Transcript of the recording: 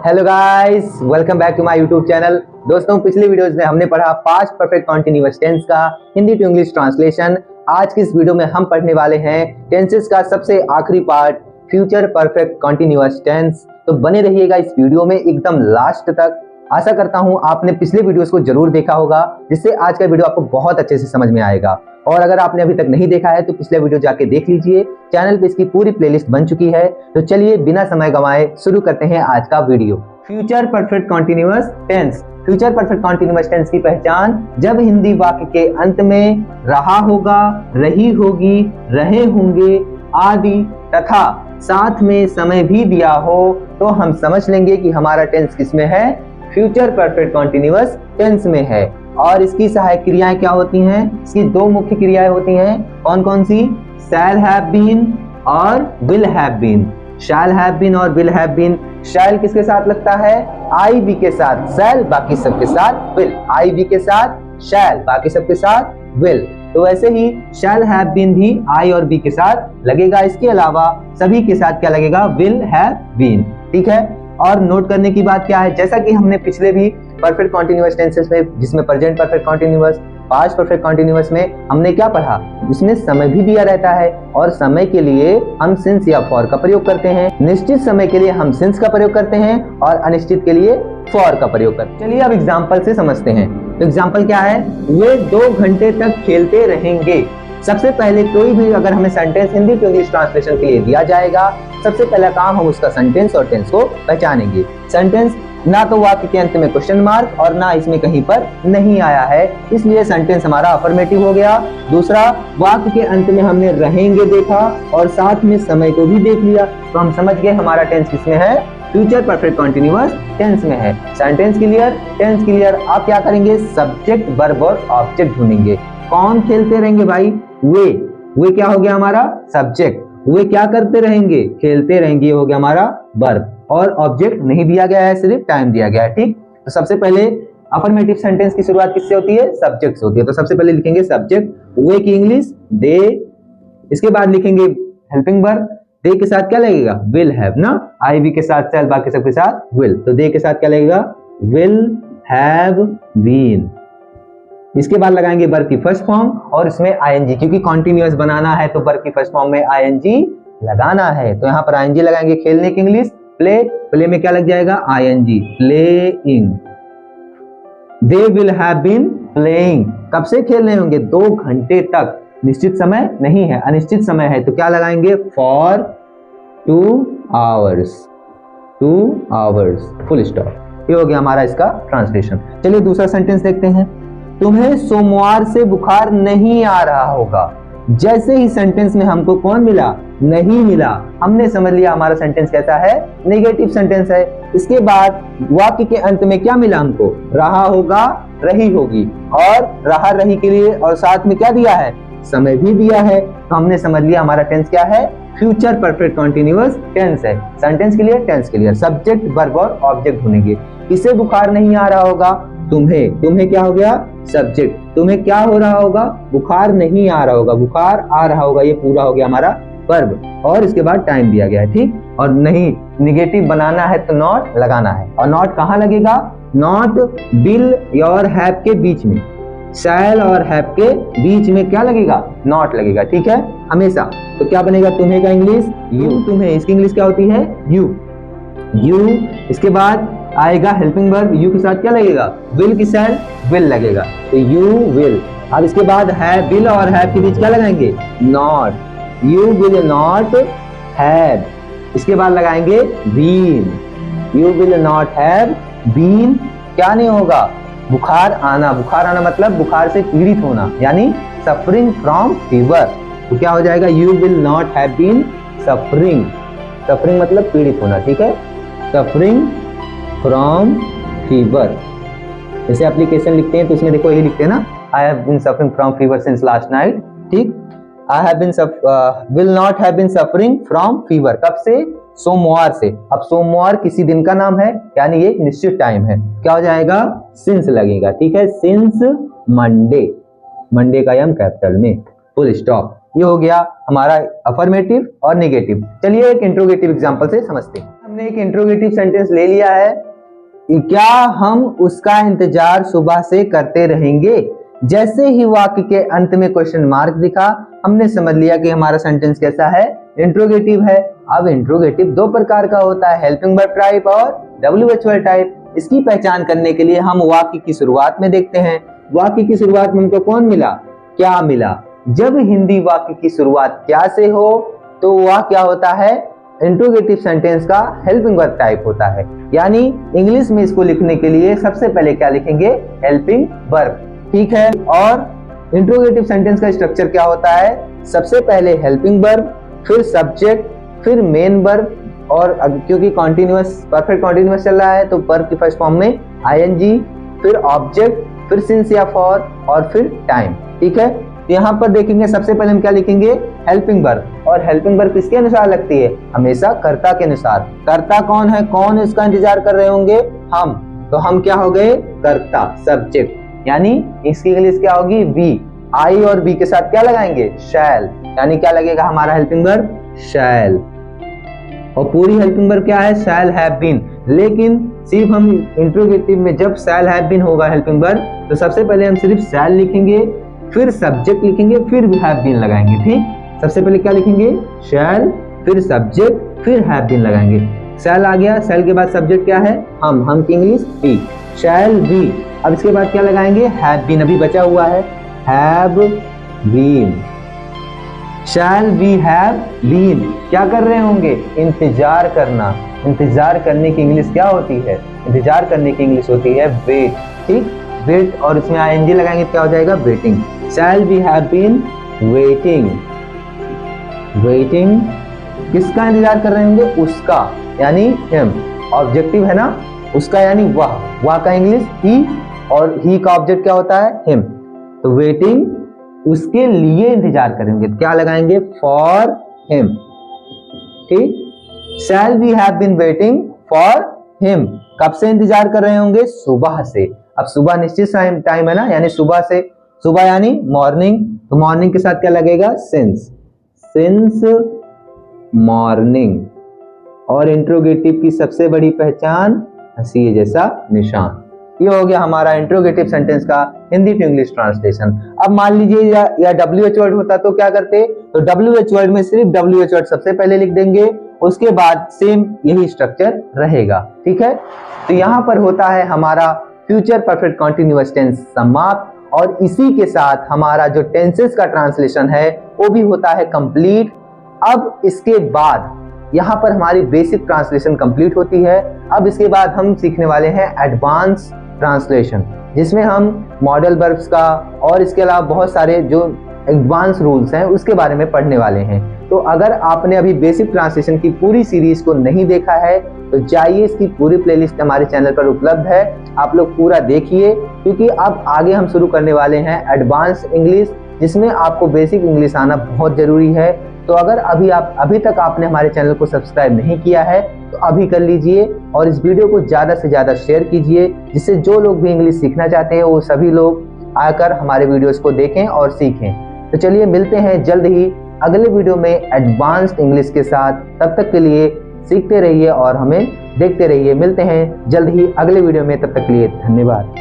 Hello guys, welcome back to my YouTube channel. दोस्तों, पिछले videos में हमने पढ़ा पास्ट परफेक्ट कॉन्टिन्यूअस टेंस का हिंदी टू इंग्लिश ट्रांसलेशन। आज की इस वीडियो में हम पढ़ने वाले हैं टेंसेस का सबसे आखिरी part, future perfect continuous tense. तो बने रहिएगा इस वीडियो में एकदम लास्ट तक। आशा करता हूं आपने पिछले वीडियोस को जरूर देखा होगा, जिससे आज का वीडियो आपको बहुत अच्छे से समझ में आएगा। और अगर आपने अभी तक नहीं देखा है तो पिछले वीडियो जाके देख लीजिए, चैनल पे इसकी पूरी प्लेलिस्ट बन चुकी है। तो चलिए बिना समय गंवाए शुरू करते हैं आज का video. Future perfect continuous tense. Future perfect continuous tense की पहचान: जब हिंदी वाक्य के अंत में रहा होगा, रही होगी, रहे होंगे आदि तथा साथ में समय भी दिया हो तो हम समझ लेंगे कि हमारा टेंस किसमें है, फ्यूचर परफेक्ट कॉन्टिन्यूअस टेंस में है। और इसकी सहायक क्रियाएं क्या होती हैं? इसकी दो मुख्य क्रियाएं होती हैं। कौन कौन सी? शैल हैव बीन और will have been. Shall have been और विल हैव बीन। शैल किसके साथ लगता है? आई बी के साथ शैल, बाकी सबके साथ विल। आई बी के साथ शैल, बाकी सबके साथ विल। तो वैसे ही शैल हैव बीन भी आई और बी के साथ लगेगा। इसके अलावा सभी के साथ क्या लगेगा? Will have been. ठीक है। और नोट करने की बात क्या है, जैसा कि हमने पिछले भी परफेक्ट कॉन्टिन्यूअस टेंसेस में, जिसमें present perfect continuous, past perfect continuous में हमने क्या पढ़ा, इसमें समय भी दिया रहता है और समय के लिए हम सिंस या फॉर का प्रयोग करते हैं। निश्चित समय के लिए हम सिंस का प्रयोग करते हैं और अनिश्चित के लिए फॉर का प्रयोग करते हैं। चलिए अब एग्जाम्पल से समझते हैं। तो एग्जाम्पल क्या है? वे 2 घंटे तक खेलते रहेंगे। सबसे पहले कोई भी अगर हमें sentence Hindi to English translation के लिए दिया जाएगा, सबसे पहला काम हम उसका सेंटेंस और टेंस को पहचानेंगे। सेंटेंस ना तो वाक्य के अंत में क्वेश्चन मार्क और ना इसमें कहीं पर नहीं आया है, इसलिए सेंटेंस हमारा अफर्मेटिव हो गया। दूसरा, वाक्य के अंत में हमने रहेंगे देखा और साथ में समय को भी देख लिया, तो हम समझ गए हमारा टेंस किसमें है, फ्यूचर परफेक्ट कॉन्टिन्यूअस टेंस में है। Sentence clear, tense clear. आप क्या करेंगे? सब्जेक्ट, वर्ब और ऑब्जेक्ट ढूंढेंगे। कौन खेलते रहेंगे भाई? वे क्या हो गया हमारा? सब्जेक्ट। वे क्या करते रहेंगे? खेलते रहेंगे, हो गया हमारा वर्ब। और ऑब्जेक्ट नहीं दिया गया है, सिर्फ टाइम दिया गया है। ठीक। तो सबसे पहले अफर्मेटिव सेंटेंस की शुरुआत किससे होती है? सब्जेक्ट से होती है। तो सबसे पहले लिखेंगे सब्जेक्ट, वे की इंग्लिश दे। इसके बाद लिखेंगे हेल्पिंग वर्ब, दे के साथ क्या लगेगा? विल हैव ना। आई वी के साथ शैल, बाकी सबके साथ विल। तो दे के साथ क्या लगेगा? Will have been. इसके बाद लगाएंगे वर्ब की फर्स्ट फॉर्म और इसमें आईएनजी, क्योंकि कॉन्टिन्यूअस बनाना है तो वर्ब की फर्स्ट फॉर्म में आईएनजी लगाना है। तो यहाँ पर आईएनजी लगाएंगे। खेलने की इंग्लिश प्ले, प्ले में क्या लग जाएगा? ING, playing. They will have been playing. कब से खेल रहे होंगे? 2 घंटे तक। निश्चित समय नहीं है, अनिश्चित समय है, तो क्या लगाएंगे? For 2 hours. 2 hours, full stop. ये हो गया हमारा इसका ट्रांसलेशन। चलिए दूसरा सेंटेंस देखते हैं। तुम्हें सोमवार से बुखार नहीं आ रहा होगा। जैसे ही सेंटेंस में हमको कौन मिला? नहीं मिला। हमने समझ लिया हमारा सेंटेंस कैसा है? नेगेटिव सेंटेंस है। इसके बाद वाक्य के अंत में क्या मिला हमको? रहा होगा, रही होगी। और रहा रही के लिए और साथ में क्या दिया है? समय भी दिया है। तो हमने समझ लिया हमारा टेंस क्या है? फ्यूचर परफेक्ट कॉन्टिन्यूअस टेंस है। Sentence clear, tense clear. Subject, verb और ऑब्जेक्ट ढूंढेंगे। किसे बुखार नहीं आ रहा होगा? तुम्हें। तुम्हें क्या हो गया? सब्जेक्ट। तुम्हें क्या हो रहा होगा? बुखार नहीं आ रहा होगा, बुखार आ रहा होगा। ये पूरा हो गया हमारा वर्ब और इसके बाद टाइम दिया गया है। ठीक। और नहीं निगेटिव बनाना है तो नॉट लगाना है। और नॉट कहाँ लगेगा? नॉट विल और हैव के बीच में, शैल और हैव के बीच में क्या लगेगा? नॉट लगेगा। ठीक है, हमेशा। तो क्या बनेगा? तुम्हें का इंग्लिश यू। तुम्हें, इसकी इंग्लिश क्या होती है? यू। यू। इसके बाद आएगा हेल्पिंग वर्ब, यू के साथ क्या लगेगा? विल की शैल विल लगेगा, तो यू विल। अब इसके बाद है विल और हैव के बीच क्या लगाएंगे? Not. You will not have. इसके बाद लगाएंगे been. You will not have been. क्या नहीं होगा? बुखार आना। बुखार आना मतलब बुखार से पीड़ित होना, यानी सफरिंग फ्रॉम फीवर। तो क्या हो जाएगा? You will not have been suffering. Suffering मतलब पीड़ित होना। ठीक है, सफरिंग फ्रॉम फीवर। जैसे एप्लीकेशन लिखते हैं तो इसमें देखो यही लिखते हैं ना, I have been suffering from fever since last night. ठीक। I have been will not have been suffering from fever. कब से? सोमवार से। अब सोमवार किसी दिन का नाम है, यानी ये निश्चित टाइम है। क्या हो जाएगा? सिंस लगेगा। ठीक है, सिंस मंडे। मंडे का एम कैपिटल में, फुल स्टॉप। ये हो गया हमारा अफर्मेटिव और नेगेटिव। चलिए एक इंट्रोगेटिव एग्जांपल से समझते हैं। हमने एक इंट्रोगेटिव सेंटेंस ले लिया है, क्या हम उसका इंतजार सुबह से करते रहेंगे। जैसे ही वाक्य के अंत में क्वेश्चन मार्क दिखा, हमने समझ लिया कि हमारा सेंटेंस कैसा है, इंट्रोगेटिव है। अब इंट्रोगेटिव दो प्रकार का होता है, हेल्पिंग वर्ब टाइप और WH वर्ड टाइप। इसकी पहचान करने के लिए हम वाक्य की शुरुआत में देखते हैं। वाक्य की शुरुआत में हमको कौन मिला, क्या मिला। जब हिंदी वाक्य की शुरुआत क्या से हो तो वह क्या होता है, इंट्रोगेटिव सेंटेंस का हेल्पिंग वर्ब टाइप होता है। यानी इंग्लिश में इसको लिखने के लिए सबसे पहले क्या लिखेंगे, हेल्पिंग वर्ब, ठीक है। और इंट्रोगेटिव सेंटेंस का स्ट्रक्चर क्या होता है, सबसे पहले हेल्पिंग वर्ब, फिर सब्जेक्ट, फिर मेन वर्ब, और क्योंकि कॉन्टिन्यूअस परफेक्ट कॉन्टिन्यूअस चल रहा है तो वर्ब की फर्स्ट फॉर्म में ING, फिर ऑब्जेक्ट, फिर सिंस या फॉर, और फिर टाइम, ठीक है। यहाँ पर देखेंगे सबसे पहले हम क्या लिखेंगे, हेल्पिंग वर्ब। और हेल्पिंग वर्ब किसके अनुसार लगती है, हमेशा कर्ता के अनुसार। कर्ता कौन है, कौन इसका इंतजार कर रहे होंगे, हम। तो हम क्या हो गए, कर्ता, सब्जेक्ट। यानी इसकी इंग्लिश क्या होगी, वी। आई और बी के साथ क्या लगाएंगे, शैल। यानी क्या लगेगा हमारा हेल्पिंग वर्ब, शैल। और पूरी हेल्पिंग वर्ब क्या है, शैल हैव बीन। लेकिन सिर्फ हम इंट्रोगेटिव में जब शैल हैव बीन होगा हेल्पिंग वर्ब, तो सबसे पहले हम सिर्फ शैल लिखेंगे, फिर सब्जेक्ट लिखेंगे, फिर हैव बीन लगाएंगे, ठीक। सबसे पहले क्या लिखेंगे, शैल, फिर सब्जेक्ट, फिर हैव बीन लगाएंगे। शैल आ गया, शैल के बाद सब्जेक्ट क्या है, हम की इंग्लिश बी, शैल बी। अब इसके बाद क्या लगाएंगे, हैव बीन, अभी बचा हुआ है, have been. Shall we have been, क्या कर रहे होंगे, इंतजार करना। इंतजार करने की इंग्लिश क्या होती है, इंतजार करने की इंग्लिश होती है वेट, ठीक। वेट और इसमें ING लगाएंगे क्या हो जाएगा, waiting. Shall we have been waiting. Waiting किसका इंतजार कर रहे होंगे, उसका, यानी हिम। ऑब्जेक्टिव है ना, उसका यानी वह का इंग्लिश ही, और ही का ऑब्जेक्ट क्या होता है, हिम। तो वेटिंग, उसके लिए इंतजार करेंगे, क्या लगाएंगे, फॉर हिम, ठीक। Shall we have been waiting for him, कब से इंतजार कर रहे होंगे, सुबह से। अब सुबह निश्चित टाइम है ना, यानी सुबह से, सुबह यानी मॉर्निंग, तो मॉर्निंग के साथ क्या लगेगा, सिंस, सिंस मॉर्निंग। और इंट्रोगेटिव की सबसे बड़ी पहचान हंसी जैसा निशान। ये हो गया हमारा इंट्रोगेटिव सेंटेंस का हिंदी टू इंग्लिश ट्रांसलेशन। अब मान लीजिए या WH वर्ड होता तो क्या करते, तो WH वर्ड में सिर्फ WH वर्ड सबसे पहले लिख देंगे, उसके बाद सेम यही स्ट्रक्चर रहेगा, ठीक है। तो यहाँ पर होता है हमारा फ्यूचर परफेक्ट कॉन्टिन्यूअस टेंस समाप्त, और इसी के साथ हमारा जो टेंसेस का ट्रांसलेशन है वो भी होता है कंप्लीट। अब इसके बाद यहाँ पर हमारी बेसिक ट्रांसलेशन कंप्लीट होती है। अब इसके बाद हम सीखने वाले हैं एडवांस ट्रांसलेशन, जिसमें हम मॉडल वर्ब्स का और इसके अलावा बहुत सारे जो एडवांस रूल्स हैं उसके बारे में पढ़ने वाले हैं। तो अगर आपने अभी बेसिक ट्रांसलेशन की पूरी सीरीज को नहीं देखा है तो जाइए, इसकी पूरी प्लेलिस्ट हमारे चैनल पर उपलब्ध है, आप लोग पूरा देखिए, क्योंकि अब आगे हम शुरू करने वाले हैं एडवांस इंग्लिश, जिसमें आपको बेसिक इंग्लिश आना बहुत जरूरी है। तो अगर अभी तक आपने हमारे चैनल को सब्सक्राइब नहीं किया है तो अभी कर लीजिए, और इस वीडियो को ज़्यादा से ज़्यादा शेयर कीजिए, जिससे जो लोग भी इंग्लिश सीखना चाहते हैं वो सभी लोग आकर हमारे वीडियोस को देखें और सीखें। तो चलिए मिलते हैं जल्द ही अगले वीडियो में एडवांस्ड इंग्लिश के साथ। तब तक के लिए सीखते रहिए और हमें देखते रहिए। मिलते हैं जल्द ही अगले वीडियो में, तब तक के लिए धन्यवाद।